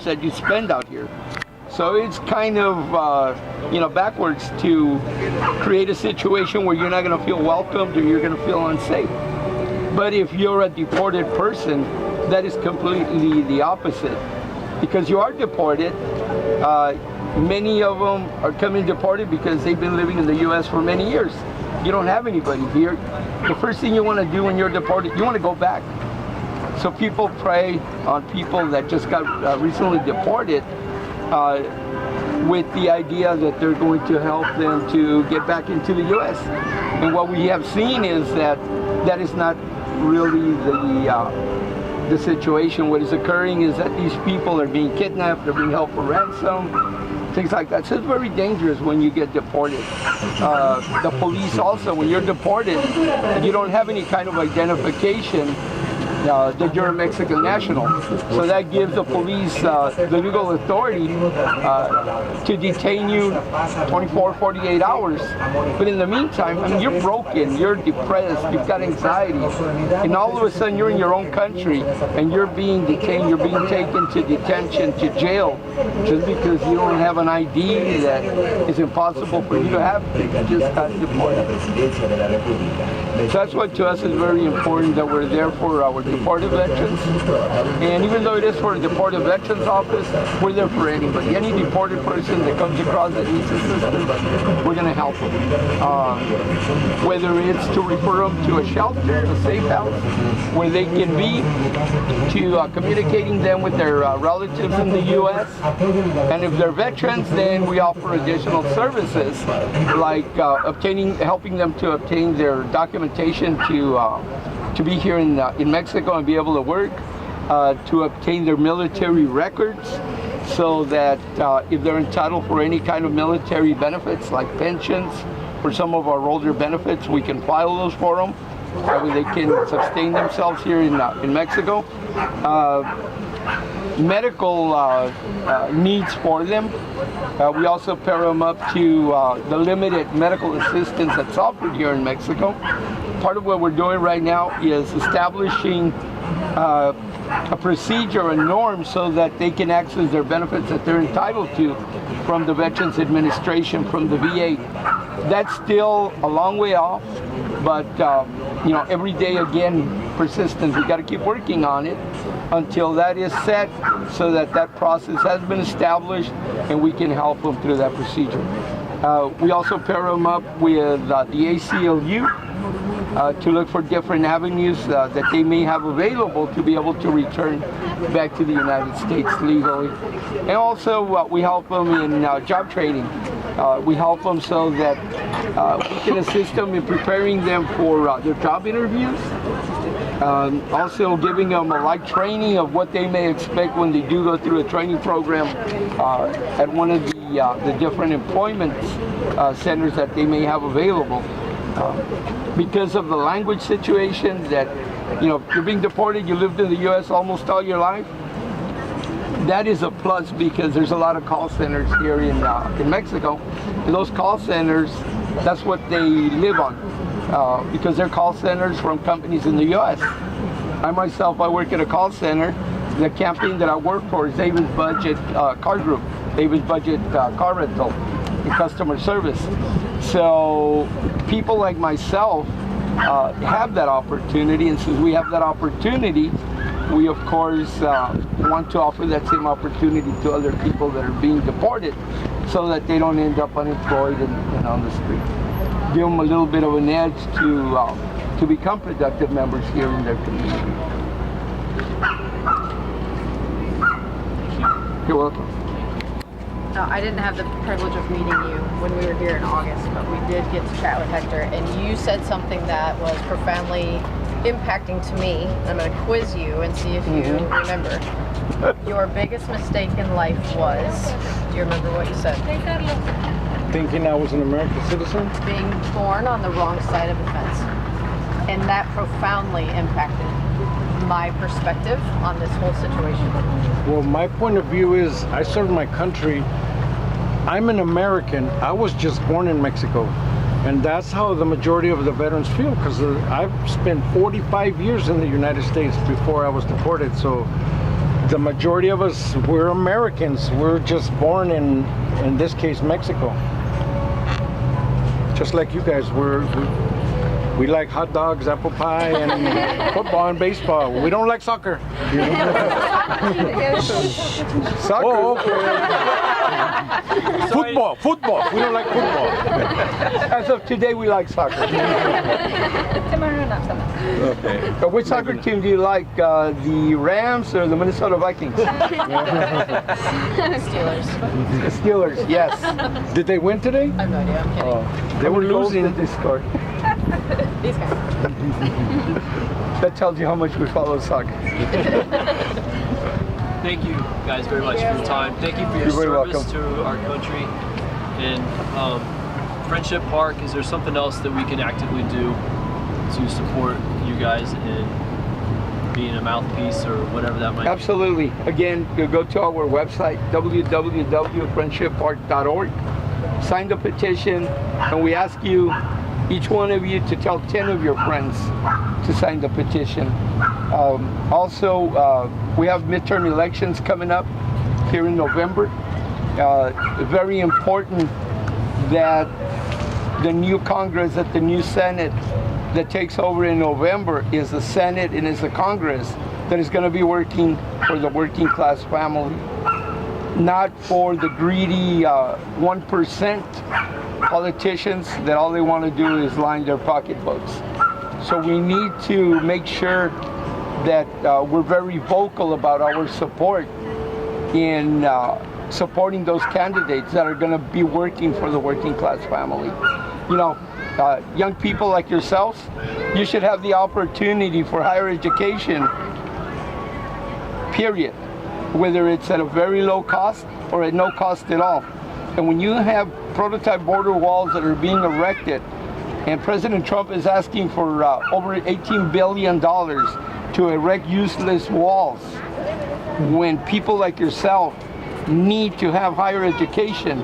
that you spend out here. So it's kind of, backwards to create a situation where you're not going to feel welcomed or you're going to feel unsafe. But if you're a deported person, that is completely the opposite. Because you are deported, many of them are coming deported because they've been living in the U.S. for many years. You don't have anybody here. The first thing you want to do when you're deported, you want to go back. So people prey on people that just got recently deported with the idea that they're going to help them to get back into the U.S. And what we have seen is that that is not really the situation. What is occurring is that these people are being kidnapped, they're being held for ransom, things like that. So it's very dangerous when you get deported. The police also, when you're deported, you don't have any kind of identification that you're a Mexican national. So that gives the police the legal authority to detain you 24, 48 hours. But in the meantime, I mean, you're broken, you're depressed, you've got anxiety, and all of a sudden you're in your own country and you're being detained, you're being taken to detention, to jail, just because you don't have an ID that is impossible for you to have. You just got deported. So that's what to us is very important, that we're there for our deported veterans. And even though it is for the Deported Veterans Office, we're there for anybody. Any deported person that comes across that needs assistance, we're going to help them. Whether it's to refer them to a shelter, a safe house, where they can be, to communicating them with their relatives in the U.S. And if they're veterans, then we offer additional services like helping them to obtain their documentation to be here in Mexico and be able to work, to obtain their military records, so that if they're entitled for any kind of military benefits like pensions, for some of our older benefits, we can file those for them. That way they can sustain themselves here in Mexico. Medical needs for them. We also pair them up to the limited medical assistance that's offered here in Mexico. Part of what we're doing right now is establishing a procedure, a norm, so that they can access their benefits that they're entitled to from the Veterans Administration, from the VA. That's still a long way off, but every day, again, persistence. We got to keep working on it until that is set, so that that process has been established and we can help them through that procedure. We also pair them up with the ACLU to look for different avenues that they may have available to be able to return back to the United States legally. And also we help them in job training. We help them so that we can assist them in preparing them for their job interviews. Also giving them a light training of what they may expect when they do go through a training program at one of the different employment centers that they may have available. Because of the language situation, that you're being deported, you lived in the U.S. almost all your life. That is a plus, because there's a lot of call centers here in Mexico. And those call centers, that's what they live on, because they're call centers from companies in the U.S. I work at a call center. The campaign that I work for is David's Budget Car Group, David's Budget Car Rental and Customer Service. So people like myself have that opportunity, and since we have that opportunity, we of course want to offer that same opportunity to other people that are being deported, so that they don't end up unemployed and on the street. Give them a little bit of an edge to become productive members here in their community. You're welcome. No, I didn't have the privilege of meeting you when we were here in August, but we did get to chat with Hector, and you said something that was profoundly impacting to me. I'm going to quiz you and see if you remember. Your biggest mistake in life was, do you remember what you said? Thinking I was an American citizen? Being born on the wrong side of the fence. And that profoundly impacted my perspective on this whole situation. Well, my point of view is I serve my country. I'm an American. I was just born in Mexico. And that's how the majority of the veterans feel, because I've spent 45 years in the United States before I was deported. So the majority of us, we're Americans. We're just born in this case, Mexico. Just like you guys, we like hot dogs, apple pie, and football and baseball. We don't like soccer. Soccer. Oh, okay. Football. We don't like football. As of today, we like soccer. Okay. But which soccer team do you like? The Rams or the Minnesota Vikings? Steelers. The Steelers, yes. Did they win today? I have no idea. I'm kidding. They were losing. This score. These guys. That tells you how much we follow soccer. Thank you guys very much for your time. Thank you for your You're very service welcome. to our country. And Friendship Park, is there something else that we can actively do to support you guys in being a mouthpiece or whatever that might be? Absolutely. Again, you go to our website, www.friendshippark.org. Sign the petition, and we ask you, each one of you, to tell 10 of your friends to sign the petition. Also, we have midterm elections coming up here in November. Very important that the new Congress, that the new Senate that takes over in November is the Senate and is the Congress that is going to be working for the working class family, not for the greedy 1% politicians that all they want to do is line their pocketbooks. So we need to make sure that we're very vocal about our support in supporting those candidates that are going to be working for the working class family. You know, young people like yourselves, you should have the opportunity for higher education, period. Whether it's at a very low cost or at no cost at all. And when you have prototype border walls that are being erected, and President Trump is asking for over $18 billion to erect useless walls, when people like yourself need to have higher education,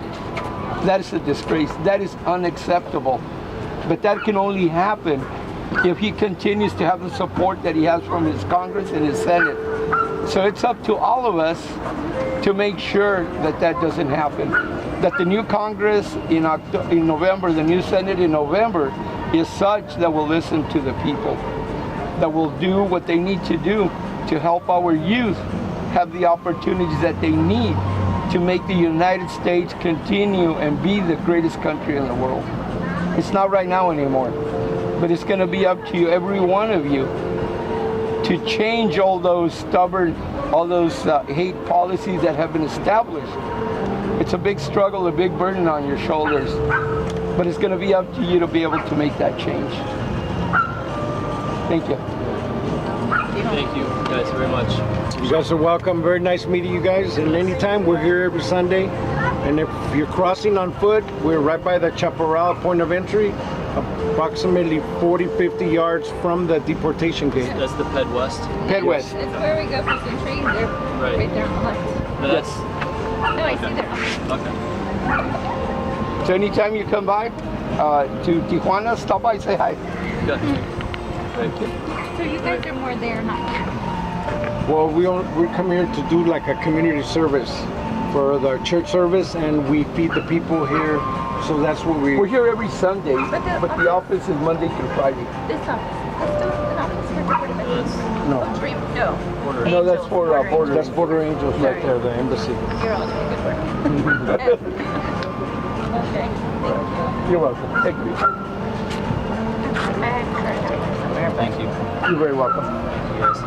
that is a disgrace. That is unacceptable. But that can only happen if he continues to have the support that he has from his Congress and his Senate. So it's up to all of us to make sure that that doesn't happen. That the new Congress in November, the new Senate in November, is such that will listen to the people, that will do what they need to do to help our youth have the opportunities that they need to make the United States continue and be the greatest country in the world. It's not right now anymore, but it's going to be up to you, every one of you, to change all those stubborn, all those hate policies that have been established. It's a big struggle, a big burden on your shoulders, but it's going to be up to you to be able to make that change. Thank you. Thank you guys very much. You guys are welcome. Very nice meeting you guys. And anytime, we're here every Sunday. And if you're crossing on foot, we're right by the Chaparral point of entry, approximately 40-50 yards from the deportation gate. That's the Ped West. Ped West. That's where we go for Century. They're right there on the left. No, that's No, I see them. okay. So anytime you come by to Tijuana, stop by, say hi. Good. Thank you. So you guys are more there, not here. Well, we come here to do like a community service for the church service, and we feed the people here. So that's what We're here every Sunday, but the office is Monday through Friday. This office. That's still an office for That's No, border. No, that's for Border. that's Border Angels right there, the embassy. You're all doing good work. Okay. You're welcome. Thank you. I have a card somewhere, but Thank you. You're very welcome. Thank you guys.